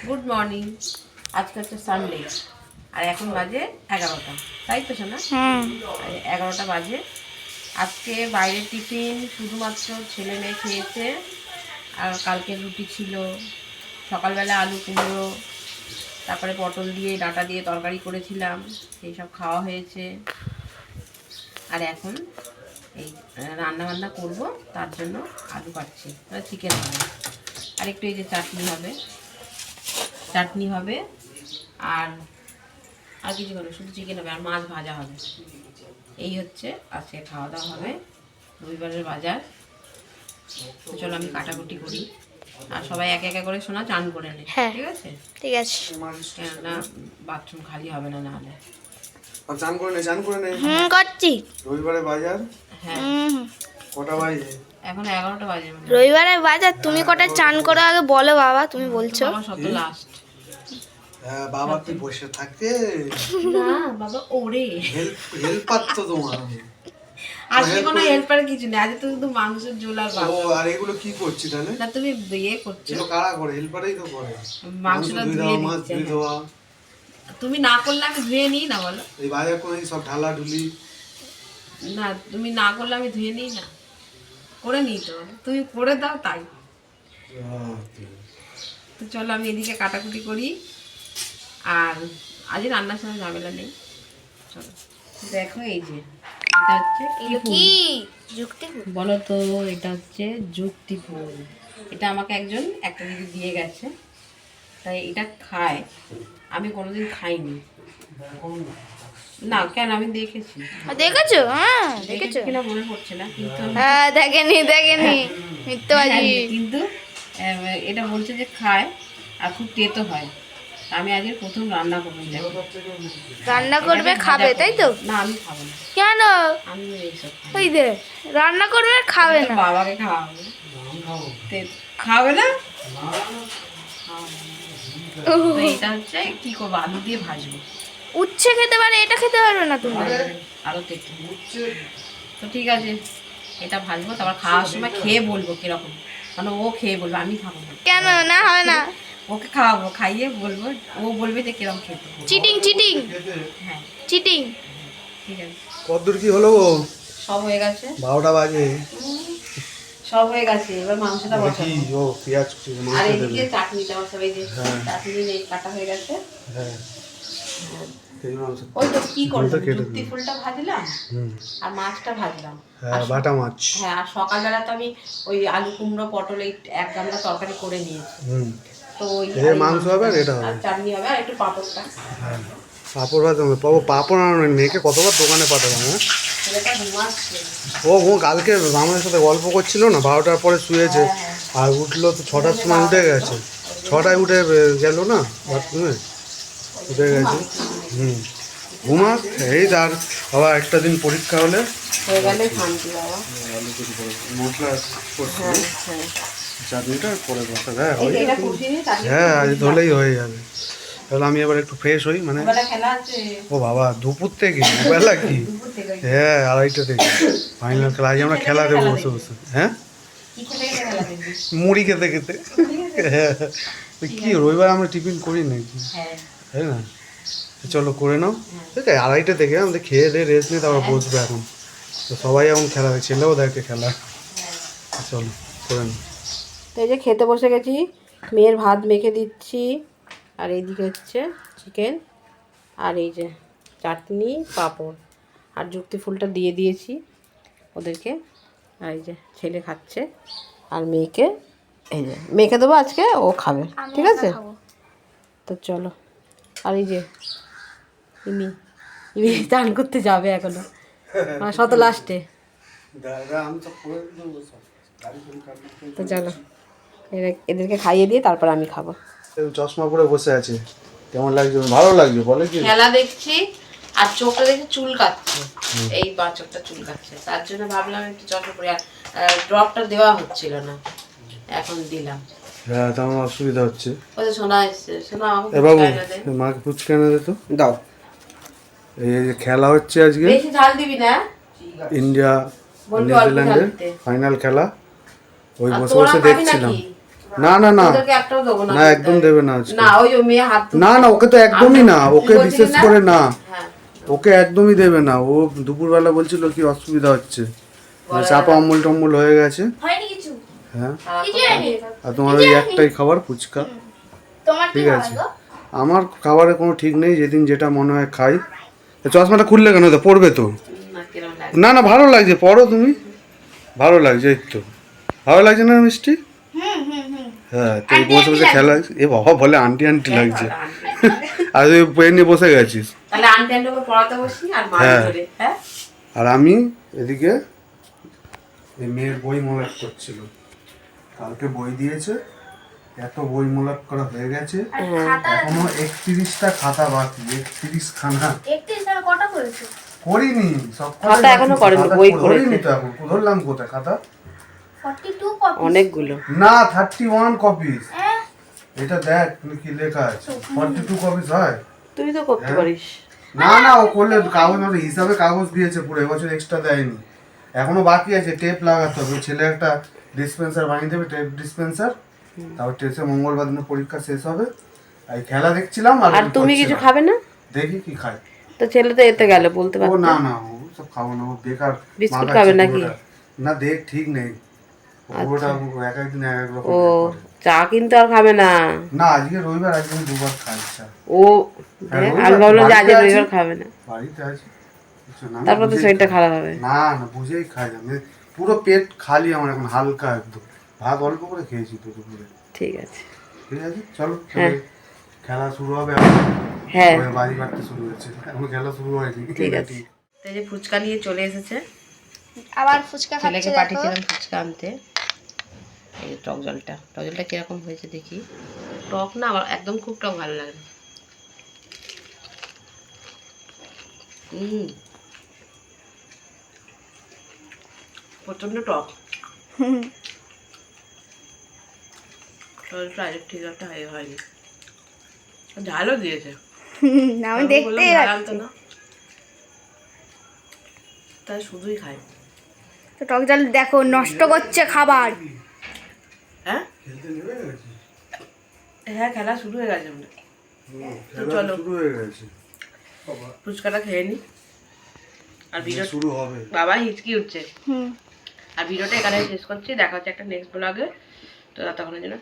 Good morning. আজকে হচ্ছে Sunday আর এখন বাজে 11টা, তাই তো শোনা? 11টা বাজে। আজকে বাইরের টিফিন শুধুমাত্র ছেলে মেয়ে খেয়েছে, আর কালকে রুটি ছিল, সকালবেলা আলু কুমড়ো তারপরে পটল দিয়ে ডাঁটা দিয়ে তরকারি করেছিলাম, সেই সব খাওয়া হয়েছে। আর এখন এই রান্না বান্না করবো, তার জন্য আলু কাটছি, চিকেন হবে, আর একটু এই যে চাটনি হবে আর আর কিছু হবে, শুধু চিকেন হবে আর মাছ ভাজা হবে। এই হচ্ছে আজকে খাওয়া দাওয়া হবে, রবিবারের বাজার। তো চলো আমি কাটাকুটি করি, আর সবাই একে একে করে শোনা চান করে নে। ঠিক আছে ঠিক আছে, কেননা বাথরুম খালি হবে না, নাহলে চান করে নে। করছি। রবিবারে বাজার। হ্যাঁ কটা বাজে? এখন 11টা বাজে। রবিবারের বাজার তুমি কটা চান করো আগে বলো বাবা, তুমি বলছো। আমার সব লাস্ট। হ্যাঁ বাবা কি বসে থাকে? না বাবা ওরে হেল্পার তো তোমার। আজকে কোনো হেল্পার কিছু নেই, আজকে তো শুধু মাংসের ঝোল আর ভাত। ও আর এগুলো কি করছি তাহলে? না তুমি বিয়ে করছো, এগুলো কারা করে? হেল্পারই তো করে। মাংসটা ধুয়ে মাছ দিচ্ছে। ধুয়ে দেওয়া। তুমি না করলে আমি ধুয়ে নিই না, বলো? এই বাজার করে সব ঢালা ঢুলি। না তুমি না করলে আমি ধুয়ে নিই না, করে নিই তো, তুমি করে দাও তাই। তো চলো আমি এদিকে কাটাকুটি করি, আর আজ রান্নার সময় ঝামেলা নেই। চলো দেখো, এই যে এটা হচ্ছে কি যুক্তি বলো তো, এটা হচ্ছে যুক্তি ফুল। এটা আমাকে একজন একটা দিদি দিয়ে গেছে, তাই এটা খায়, আমি কোনোদিন খাইনি। না কেন, আমি দেখেছি। দেখেছো? হ্যাঁ দেখেছো কিনা মনে পড়ছে না, কিন্তু হ্যাঁ দেখেনি মিথ্যাবাজি। কিন্তু এটা বলছে যে খায় আর খুব তেতো হয়। আমি আজকে প্রথম রান্না করবো। রান্না করবে খাবে তাই তো? না আমি খাবো না। কেন? আমি এইসব খাবো না। ওই দে রান্না করবে খাবে না, বাবাকে খাওয়াবো। খাবে না? তো এটা হচ্ছে কি করবো, আলু দিয়ে ভাজবো। উচ্ছে খেতে পারে, এটা খেতে পারবে না তুমি। আরো তেতো। তো ঠিক আছে, এটা ভাজবো, তারপর খাওয়ার সময় খেয়ে বলবো কিরকম, মানে ও খেয়ে বলবো, আমি খাবো না। কেন না হবে না? ওকে খাওয়াবো, খাইয়ে বলবো, ও বলবে যে কিরকম খেতে। চিটিং হ্যাঁ চিটিং। ঠিক আছে। কতদূর কি হলো গো? সব হয়ে গেছে, 12টা বাজে। সব হয়ে গেছে, এবার মাংসটা বসাবো। কি ও পেঁয়াজ আর এদিকে চাটনিটা বসাবো, এই যে চাটনি নেই, কাটা হয়ে গেছে। হ্যাঁ ওই তো কি করলাম, যুক্তি ফুলটা ভাজলাম আর মাছটা ভাজলাম। হ্যাঁ বাটা মাছ। হ্যাঁ, আর সকালবেলা তো আমি ওই আলু কুমড়ো পটল এই এক গামলা তরকারি করে নিয়েছি। তো ওই মাংস হবে আর এটা হবে, আর চাটনি হবে, আর একটু পাঁপড়টা। হ্যাঁ পাঁপড় ভাজতে হবে। পাবো পাঁপড় আনো, মেয়েকে কতবার দোকানে পাঠালাম। হ্যাঁ ছেলেটা ঘুমাচ্ছে। ও কালকে আমাদের সাথে গল্প করছিল না, 12টার পরে শুয়েছে, আর উঠলো তো 6টার সময় উঠে গেছে। 6টায় উঠে গেল না বাথরুমে, উঠে গেছে। ঘুমাক এই তার বাবা একটা দিন পরীক্ষা হলে হয়ে গেলে শান্তি বাবা। মশলা করছি, চাটনিটা পরে বসাবে। এটা কষিয়ে নিয়ে চাটনি হ্যাঁ আজ ধরলেই হয়ে যাবে। তাহলে আমি এবার একটু ফ্রেশ হই, মানে বেলা খেলা আছে। ও বাবা দুপুর থেকে বেলা কি? দুপুর থেকে হ্যাঁ 2:30 থেকে ফাইনাল খেলা। আজ আমরা খেলা দেবো বসে বসে। হ্যাঁ কি খেতে খেতে খেলা দেখবি? মুড়ি খেতে খেতে। হ্যাঁ কি রবিবার আমরা টিফিন করি নাকি? হ্যাঁ তাই না? চলো করে নাও। ঠিক আছে 2:30 থেকে আমাদের খেয়ে দিয়ে রেস্ট নিয়ে তারপর বসবে এখন। তো সবাই এখন খেলা দেখে, ছেলেও দেখে খেলা। চলো করে নাও। তো এই যে খেতে বসে গেছি, মেয়ের ভাত মেখে দিচ্ছি, আর এইদিকে হচ্ছে চিকেন, আর এই যে চাটনি পাঁপড়, আর যুক্তি ফুলটা দিয়ে দিয়েছি ওদেরকে। আর এই যে ছেলে খাচ্ছে, আর মেয়েকে এই যে মেখে দেবো আজকে, ও খাবে। ঠিক আছে, তো চলো। আর এই যে ইনি চান করতে যাবে এখনো, মানে শত লাস্টে। তো চলো এদেরকে খাইয়ে দিয়ে তারপর আমি খাবো। চশমা পরে বসে আছে, কেমন লাগছে? ভালো লাগছে বলে কি? খেলা দেখছি আর চোখটা দেখে চুল কাচ্ছে, এই বা চোখটা চুল কাচ্ছে, তার জন্য ভাবলাম একটু চশমা পরে। আর ড্রপটা দেওয়া হচ্ছিল না, এখন দিলাম। হ্যাঁ তো আমার অসুবিধা হচ্ছে। ওই যে শোনা এসছে, শোনা এ বাবু মাকে ফুচকা এনে দে তো, দাও। এই যে খেলা হচ্ছে আজকে, বেশি ঝাল দিবি না। ইন্ডিয়া নিউজিল্যান্ডের ফাইনাল খেলা, ওই বসে বসে দেখছিলাম। না না না ওদেরকে একটাও দেবো না না একদম দেবে না আজকে। না ওই মেয়ে হাত না না ওকে তো একদমই না, ওকে বলছিলি বিশেষ না? করে না, হ্যাঁ ওকে একদমই দেবে না। ও দুপুরবেলা বলছিল কি অসুবিধা হচ্ছে, চাপা অম্বল টম্বল হয়ে গেছে। হয়নি কিছু হ্যাঁ কিছু হয়নি আর তোমার ওই একটাই খাবার ফুচকা। তোমার কি ঠিক খাবার আছে গো? আমার খাবারের কোনো ঠিক নেই, যেদিন যেটা মনে হয় খাই। তা চশমাটা খুললে কেন, তো পড়বে তো। না কিরম লাগে না না ভালো লাগছে, পড়ো তুমি, ভালো লাগছে এই তো, ভালো লাগছে না মিষ্টি? হ্যাঁ তো এই বসে বসে খেলা হচ্ছে। এ বাবা বলে আন্টি আন্টি লাগছে, আর তুই পেন নিয়ে বসে গেছিস। তাহলে আন্টি আন্টি ওকে পড়াতে বসি আর মা হ্যাঁ। ধরে হ্যাঁ আর আমি এদিকে এই মেয়ের বই মোলাট করছিল, কালকে বই দিয়েছে, এত বই মোলাট করা হয়ে গেছে, এখনো 31টা খাতা বাকি, 31 খানা 31 সালে কটা করেছো? করিনি, সব খাতা এখনো করেনি, বই করেছে। করিনি তো, এখন ধরলাম কোথায় খাতা, 42 কপি। অনেকগুলো না 31 কপিস। হ্যাঁ এটা দেখ তুমি কি লেখা আছে, 42 কপিস হয়। তুই তো করতে পারিস না না ও করলে কাগজ মতো হিসাবে কাগজ দিয়েছে পুরো, এবছর এক্সট্রা দেয়নি, এখনো বাকি আছে, টেপ লাগাতে হবে। ছেলে একটা ডিসপেন্সার বানিয়ে দেবে, টেপ ডিসপেন্সার, তারপর টেসে মঙ্গলবার দিনে পরীক্ষা শেষ হবে। এই খেলা দেখছিলাম আর আর তুমি কিছু খাবে না দেখি কি খাই। তো ছেলে তো এতে গেল বলতে ও পারতো না না ও সব খাবো না, ও বেকার বিস্কুট মাখাচ্ছে খাবে নাকি? পুরোটা। না দেখ ঠিক নেই, পুরোটা এক একদিন এক এক রকম ও করে। চা কিন্তু আর খাবে না না আজকে রবিবার, আজকে আমি দুবার খাই চা। ও দেখ, আমি ভাবলাম যে আজ রবিবার খাবে না, বাড়িতে আছে কিছু না, তারপর তো বুঝেই শরীরটা খাই। খারাপ হবে। না না বুঝেই খাই আমি, পুরো পেট খালি আমার এখন, হালকা একদম, ভাত অল্প করে খেয়েছি তো দুপুরে। ঠিক আছে ঠিক আছে চলো, হ্যাঁ। খেলা শুরু হবে এখন। হ্যাঁ ওই বাড়ি বাড়তে শুরু হয়েছে, এখন খেলা শুরু হয়নি। ঠিক আছে। এই যে ফুচকা নিয়ে চলে এসেছে, আবার ফুচকা ছেলেকে খাচ্ছে দেখো। পাঠিয়েছিলাম ফুচকা আনতে। এই যে টক জলটা কিরকম হয়েছে দেখি, টক না আমার একদম খুব টক ভালো লাগে না। প্রচন্ড টক, টকটা ঠিক একটা হয়নি, ঝালও দিয়েছে। আমি দেখতেই ঝাল পাচ্ছি। আনতো না, তাই শুধুই খাই। তো টক জল দেখো নষ্ট করছে খাবার। হ্যাঁ খেলতে নেমে গেছে? হ্যাঁ খেলা শুরু হয়ে গেছে আমাদের। খেলা চলো। শুরু হয়ে গেছে, ফুচকাটা খেয়ে নি, আর ভিডিও শুরু হবে। বাবা হিচকি উঠছে। হুম আর ভিডিওটা এখানে শেষ করছি, দেখা হচ্ছে একটা নেক্সট ব্লগে। তো ততক্ষণের জন্য